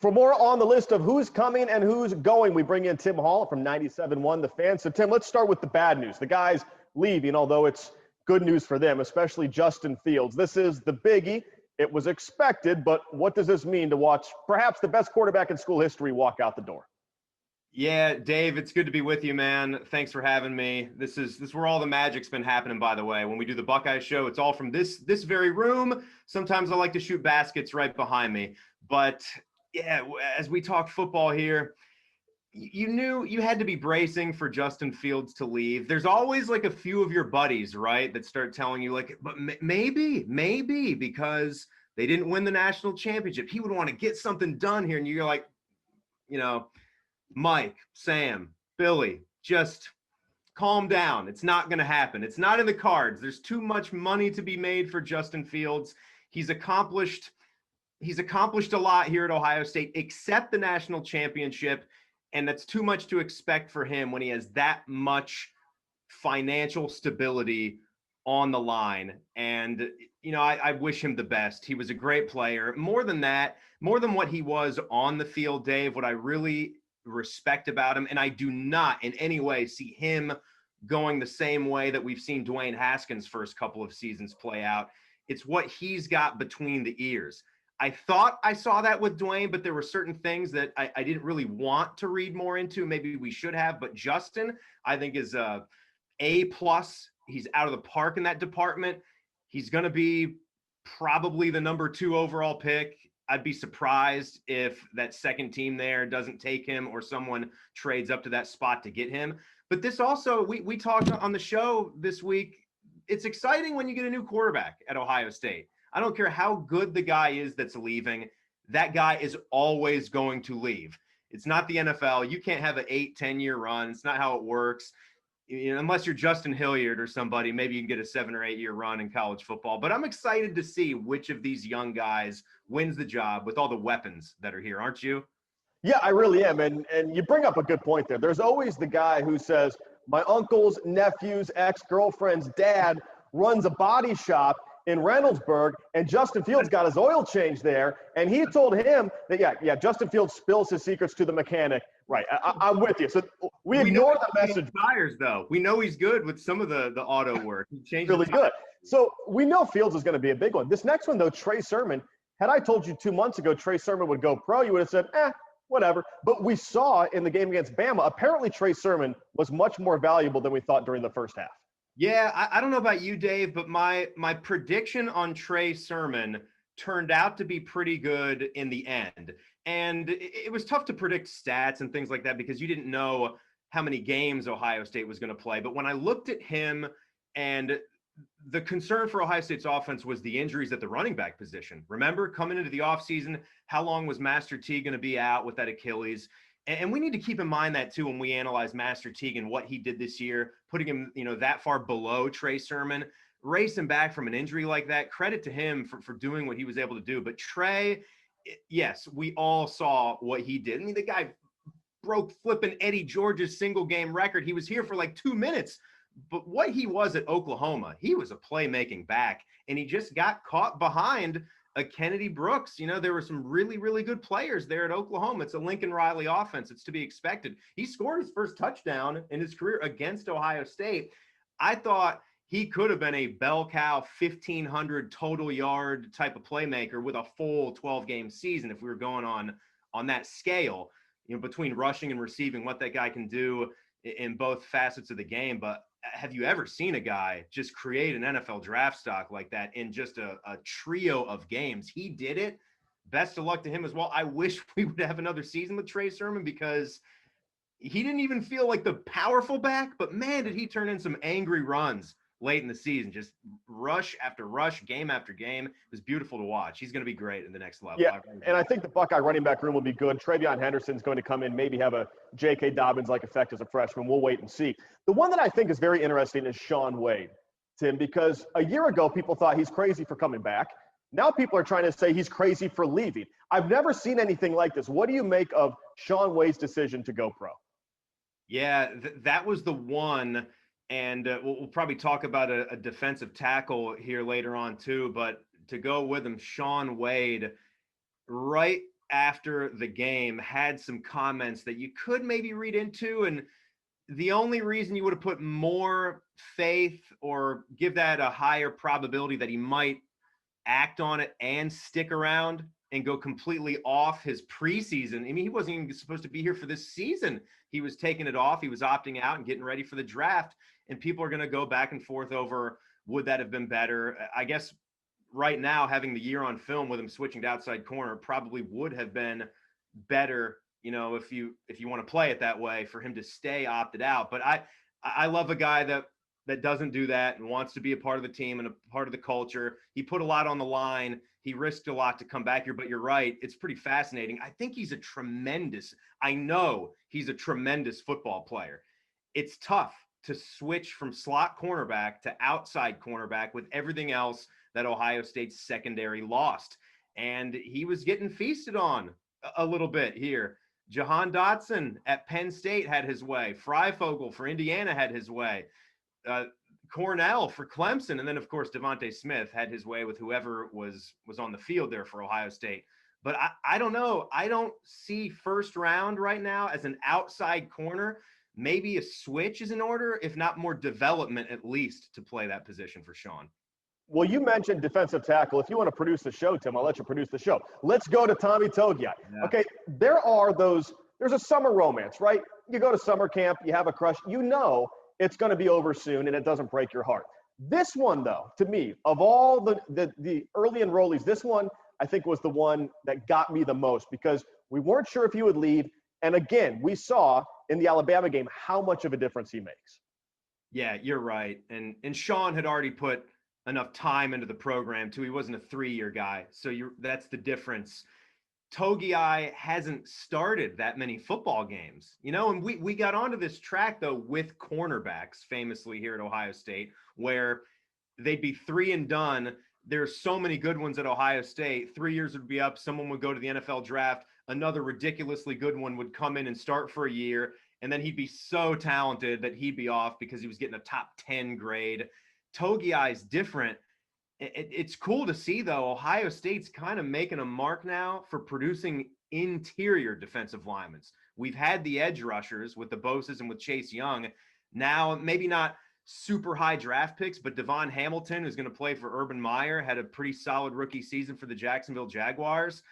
For more on the list of who's coming and who's going, we bring in Tim Hall from 97.1 The Fan. So, Tim, let's start with the bad news. The guy's leaving, although it's good news for them, especially Justin Fields. This is the biggie. It was expected, but what does this mean to watch perhaps the best quarterback in school history walk out the door? Yeah, Dave, it's good to be with you, man. Thanks for having me. This is where all the magic's been happening, by the way. When we do the Buckeyes show, it's all from this very room. Sometimes I like to shoot baskets right behind me. But yeah, as we talk football here, you knew you had to be bracing for Justin Fields to leave. There's always like a few of your buddies, right, that start telling you like, but maybe because they didn't win the national championship, he would want to get something done here. And you're like, Mike, Sam, Billy, just calm down. It's not going to happen. It's not in the cards. There's too much money to be made for Justin Fields. He's accomplished a lot here at Ohio State, except the national championship. And that's too much to expect for him when he has that much financial stability on the line. And, I wish him the best. He was a great player. More than that, more than what he was on the field, Dave, what I really respect about him, and I do not in any way see him going the same way that we've seen Dwayne Haskins' first couple of seasons play out. It's what he's got between the ears. I thought I saw that with Dwayne, but there were certain things that I didn't really want to read more into. Maybe we should have, but Justin, I think, is A+. He's out of the park in that department. He's going to be probably the number 2 overall pick. I'd be surprised if that second team there doesn't take him or someone trades up to that spot to get him. But this also, we talked on the show this week. It's exciting when you get a new quarterback at Ohio State. I don't care how good the guy is that's leaving. That guy is always going to leave. It's not the NFL. You can't have an 8-10-year run. It's not how it works. Unless you're Justin Hilliard or somebody, maybe you can get a 7 or 8 year run in college football. But I'm excited to see which of these young guys wins the job with all the weapons that are here, aren't you? Yeah, I really am. And you bring up a good point there. There's always the guy who says, my uncle's nephew's ex-girlfriend's dad runs a body shop in Reynoldsburg, and Justin Fields got his oil changed there, and he told him that, Justin Fields spills his secrets to the mechanic. Right, I'm with you. So we ignore the message. Tires, though. We know he's good with some of the auto work. He changed really good. So we know Fields is going to be a big one. This next one, though, Trey Sermon, had I told you 2 months ago Trey Sermon would go pro, you would have said, whatever. But we saw in the game against Bama, apparently Trey Sermon was much more valuable than we thought during the first half. Yeah, I don't know about you, Dave, but my prediction on Trey Sermon turned out to be pretty good in the end. And it was tough to predict stats and things like that because you didn't know how many games Ohio State was going to play. But when I looked at him, and the concern for Ohio State's offense was the injuries at the running back position. Remember, coming into the offseason, how long was Master T going to be out with that Achilles? And we need to keep in mind that, too, when we analyze Master Teague and what he did this year, putting him, that far below Trey Sermon, racing back from an injury like that. Credit to him for doing what he was able to do. But Trey, yes, we all saw what he did. I mean, the guy broke flipping Eddie George's single game record. He was here for like 2 minutes. But what he was at Oklahoma, he was a playmaking back, and he just got caught behind a Kennedy Brooks. There were some really, really good players there at Oklahoma. It's a Lincoln Riley offense. It's to be expected. He scored his first touchdown in his career against Ohio State. I thought he could have been a bell cow 1,500 total yard type of playmaker with a full 12-game season if we were going on that scale, between rushing and receiving, what that guy can do in both facets of the game. But have you ever seen a guy just create an NFL draft stock like that in just a trio of games? He did it. Best of luck to him as well. I wish we would have another season with Trey Sermon because he didn't even feel like the powerful back, but man, did he turn in some angry runs late in the season, just rush after rush, game after game. It was beautiful to watch. He's going to be great in the next level. Yeah, and I think the Buckeye running back room will be good. Travion Henderson's going to come in, maybe have a J.K. Dobbins-like effect as a freshman. We'll wait and see. The one that I think is very interesting is Shaun Wade, Tim, because a year ago people thought he's crazy for coming back. Now people are trying to say he's crazy for leaving. I've never seen anything like this. What do you make of Shaun Wade's decision to go pro? Yeah, that was the one. And we'll probably talk about a defensive tackle here later on too. But to go with him, Shaun Wade, right after the game had some comments that you could maybe read into, and the only reason you would have put more faith or give that a higher probability that he might act on it and stick around and go completely off his preseason. I mean, he wasn't even supposed to be here for this season. He was taking it off. He was opting out and getting ready for the draft. And people are going to go back and forth over, would that have been better? I guess right now, having the year on film with him switching to outside corner probably would have been better, if you want to play it that way, for him to stay opted out. But I love a guy that doesn't do that and wants to be a part of the team and a part of the culture. He put a lot on the line. He risked a lot to come back here, but you're right. It's pretty fascinating. I know he's a tremendous football player. It's tough to switch from slot cornerback to outside cornerback with everything else that Ohio State's secondary lost. And he was getting feasted on a little bit here. Jahan Dotson at Penn State had his way. Freifogel for Indiana had his way. Cornell for Clemson, and then of course Devontae Smith had his way with whoever was on the field there for Ohio State. But I don't know. I don't see first round right now as an outside corner. Maybe a switch is in order, if not more development at least, to play that position for Shaun. Well, you mentioned defensive tackle. If you want to produce the show, Tim, I'll let you produce the show. Let's go to Tommy Togiai. Yeah. Okay, there's a summer romance, right? You go to summer camp, you have a crush, it's going to be over soon, and it doesn't break your heart. This one, though, to me, of all the early enrollees, this one I think was the one that got me the most, because we weren't sure if he would leave. And again, we saw in the Alabama game how much of a difference he makes. Yeah, you're right. And Shaun had already put enough time into the program too. He wasn't a 3-year guy. So that's the difference. Togiai hasn't started that many football games, and we got onto this track though with cornerbacks famously here at Ohio State, where they'd be 3 and done. There's so many good ones at Ohio State. 3 years would be up. Someone would go to the NFL draft. Another ridiculously good one would come in and start for a year. And then he'd be so talented that he'd be off because he was getting a top 10 grade. Togiai is different. It's cool to see, though, Ohio State's kind of making a mark now for producing interior defensive linemen. We've had the edge rushers with the Boses and with Chase Young. Now, maybe not super high draft picks, but Devon Hamilton, who's going to play for Urban Meyer, had a pretty solid rookie season for the Jacksonville Jaguars.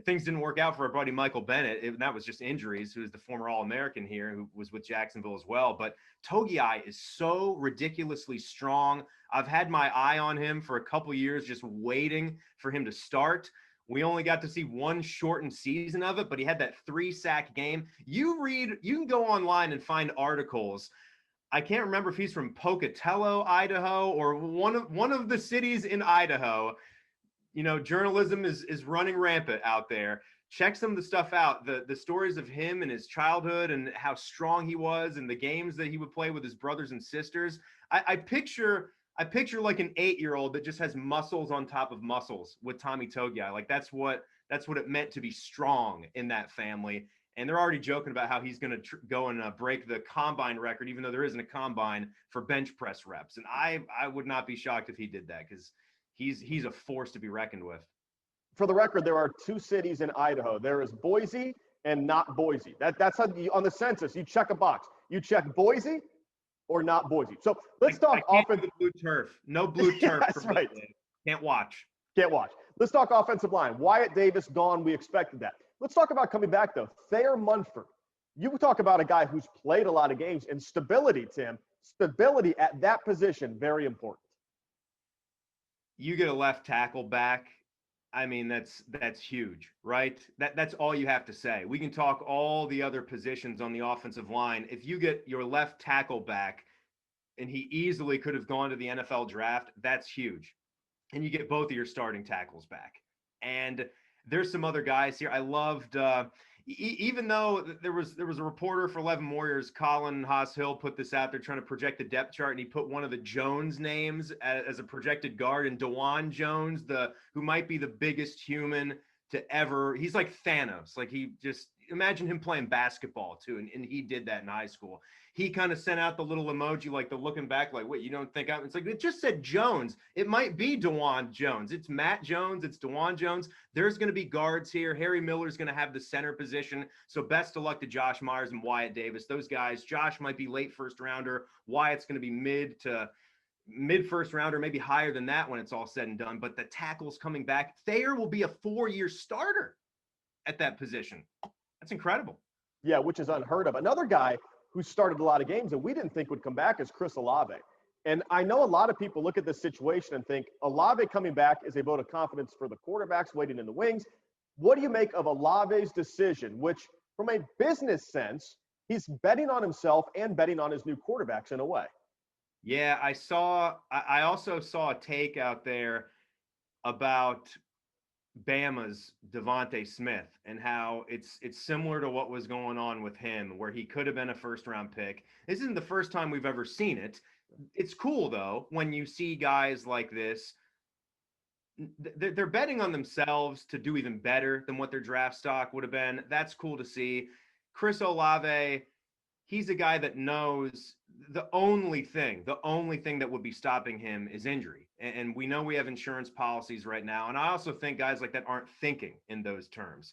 Things didn't work out for our buddy Michael Bennett. That was just injuries, who is the former All-American here, who was with Jacksonville as well. But Togiai is so ridiculously strong. I've had my eye on him for a couple years, just waiting for him to start. We only got to see one shortened season of it, but he had that 3-sack game. You can go online and find articles. I can't remember if he's from Pocatello, Idaho, or one of the cities in Idaho. Journalism is running rampant out there. Check some of the stuff out, the stories of him and his childhood and how strong he was and the games that he would play with his brothers and sisters. I picture like an 8-year-old that just has muscles on top of muscles with Tommy Togiai. Like that's what it meant to be strong in that family. And they're already joking about how he's going to go and break the combine record, even though there isn't a combine, for bench press reps. And I would not be shocked if he did that, because he's a force to be reckoned with. For the record, there are 2 cities in Idaho. There is Boise and not Boise. That's how on the census, you check a box. You check Boise or not Boise. So let's talk offensive. Blue turf. No blue turf. That's right. Can't watch. Let's talk offensive line. Wyatt Davis gone. We expected that. Let's talk about coming back, though. Trey Munford. You talk about a guy who's played a lot of games, and stability, Tim. Stability at that position, very important. You get a left tackle back. I mean, that's huge, right? That's all you have to say. We can talk all the other positions on the offensive line. If you get your left tackle back, and he easily could have gone to the NFL draft, that's huge. And you get both of your starting tackles back. And there's some other guys here. I loved, even though there was a reporter for 11 Warriors, Colin Haas-Hill, put this out there trying to project the depth chart, and he put one of the Jones names as a projected guard, and DeJuan Jones, who might be the biggest human to ever. He's like Thanos. Like he just imagine him playing basketball too, and he did that in high school. He kind of sent out the little emoji, like the looking back, like, wait, you don't think I'm? It's like, it just said Jones. It might be DeJuan Jones. It's Matt Jones. It's DeJuan Jones. There's going to be guards here. Harry Miller's going to have the center position. So best of luck to Josh Myers and Wyatt Davis. Those guys, Josh might be late first rounder. Wyatt's going to be mid first rounder, maybe higher than that when it's all said and done. But the tackles coming back. Thayer will be a 4-year starter at that position. That's incredible. Yeah, which is unheard of. Another guy who started a lot of games and we didn't think would come back is Chris Olave. And I know a lot of people look at this situation and think Olave coming back is a vote of confidence for the quarterbacks waiting in the wings. What do you make of Olave's decision, which from a business sense, he's betting on himself and betting on his new quarterbacks in a way? Yeah, I also saw a take out there about Bama's Devontae Smith and how it's similar to what was going on with him, where he could have been a first-round pick. This isn't the first time we've ever seen it. It's cool, though, when you see guys like this. They're betting on themselves to do even better than what their draft stock would have been. That's cool to see. Chris Olave, he's a guy that knows the only thing that would be stopping him is injury. And we know we have insurance policies right now. And I also think guys like that aren't thinking in those terms.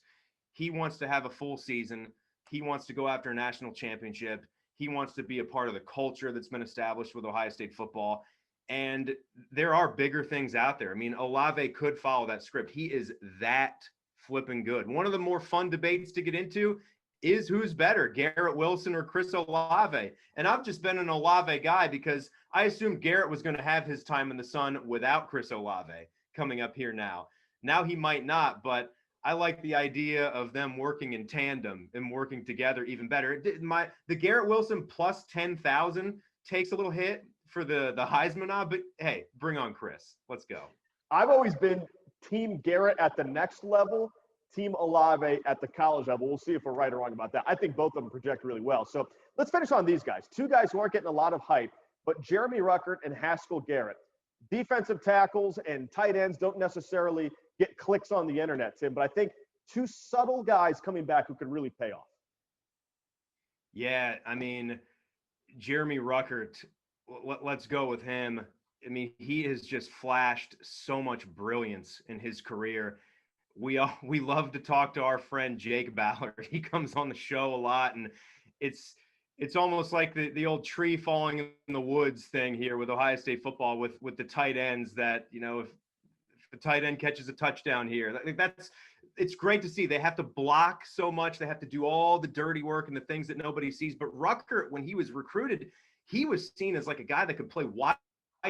He wants to have a full season. He wants to go after a national championship. He wants to be a part of the culture that's been established with Ohio State football. And there are bigger things out there. I mean, Olave could follow that script. He is that flipping good. One of the more fun debates to get into is who's better, Garrett Wilson or Chris Olave? And I've just been an Olave guy because I assumed Garrett was going to have his time in the sun without Chris Olave coming up here now. Now he might not, but I like the idea of them working in tandem and working together even better. The Garrett Wilson plus 10,000 takes a little hit for the Heisman nod, but hey, bring on Chris. Let's go. I've always been Team Garrett at the next level, Team Olave at the college level. We'll see if we're right or wrong about that. I think both of them project really well. So let's finish on these guys. Two guys who aren't getting a lot of hype, but Jeremy Ruckert and Haskell Garrett. Defensive tackles and tight ends don't necessarily get clicks on the internet, Tim, but I think two subtle guys coming back who could really pay off. Yeah, I mean, Jeremy Ruckert, let's go with him. I mean, he has just flashed so much brilliance in his career. We love to talk to our friend Jake Ballard. He comes on the show a lot, and it's almost like the old tree falling in the woods thing here with Ohio State football with the tight ends that, you know, if the tight end catches a touchdown here, it's great to see. They have to block so much. They have to do all the dirty work and the things that nobody sees. But Ruckert, when he was recruited, he was seen as like a guy that could play wide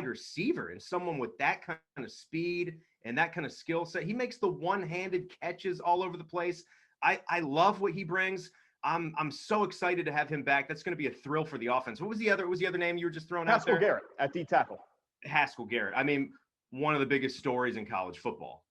receiver and someone with that kind of speed and that kind of skill set. He makes the one-handed catches all over the place. I love what he brings. I'm so excited to have him back. That's going to be a thrill for the offense. What was the other name you were just throwing out there? Haskell Garrett at D tackle. Haskell Garrett. I mean, one of the biggest stories in college football.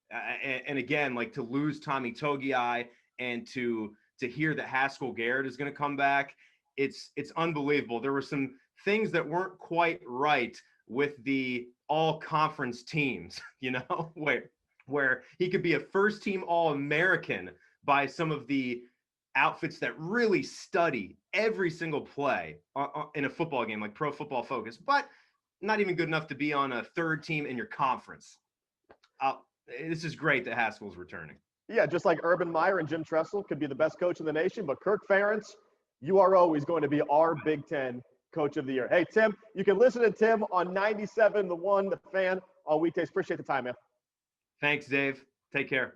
And again, like to lose Tommy Togiai and to hear that Haskell Garrett is going to come back, it's unbelievable. There were some things that weren't quite right with the all-conference teams, you know, where he could be a first-team All-American by some of the outfits that really study every single play in a football game, like Pro Football Focus, but not even good enough to be on a third team in your conference. This is great that Haskell's returning. Yeah, just like Urban Meyer and Jim Tressel could be the best coach in the nation, but Kirk Ferentz, you are always going to be our Big Ten Coach of the Year. Hey, Tim, you can listen to Tim on 97, The One, The Fan on weekdays. Appreciate the time, man. Thanks, Dave. Take care.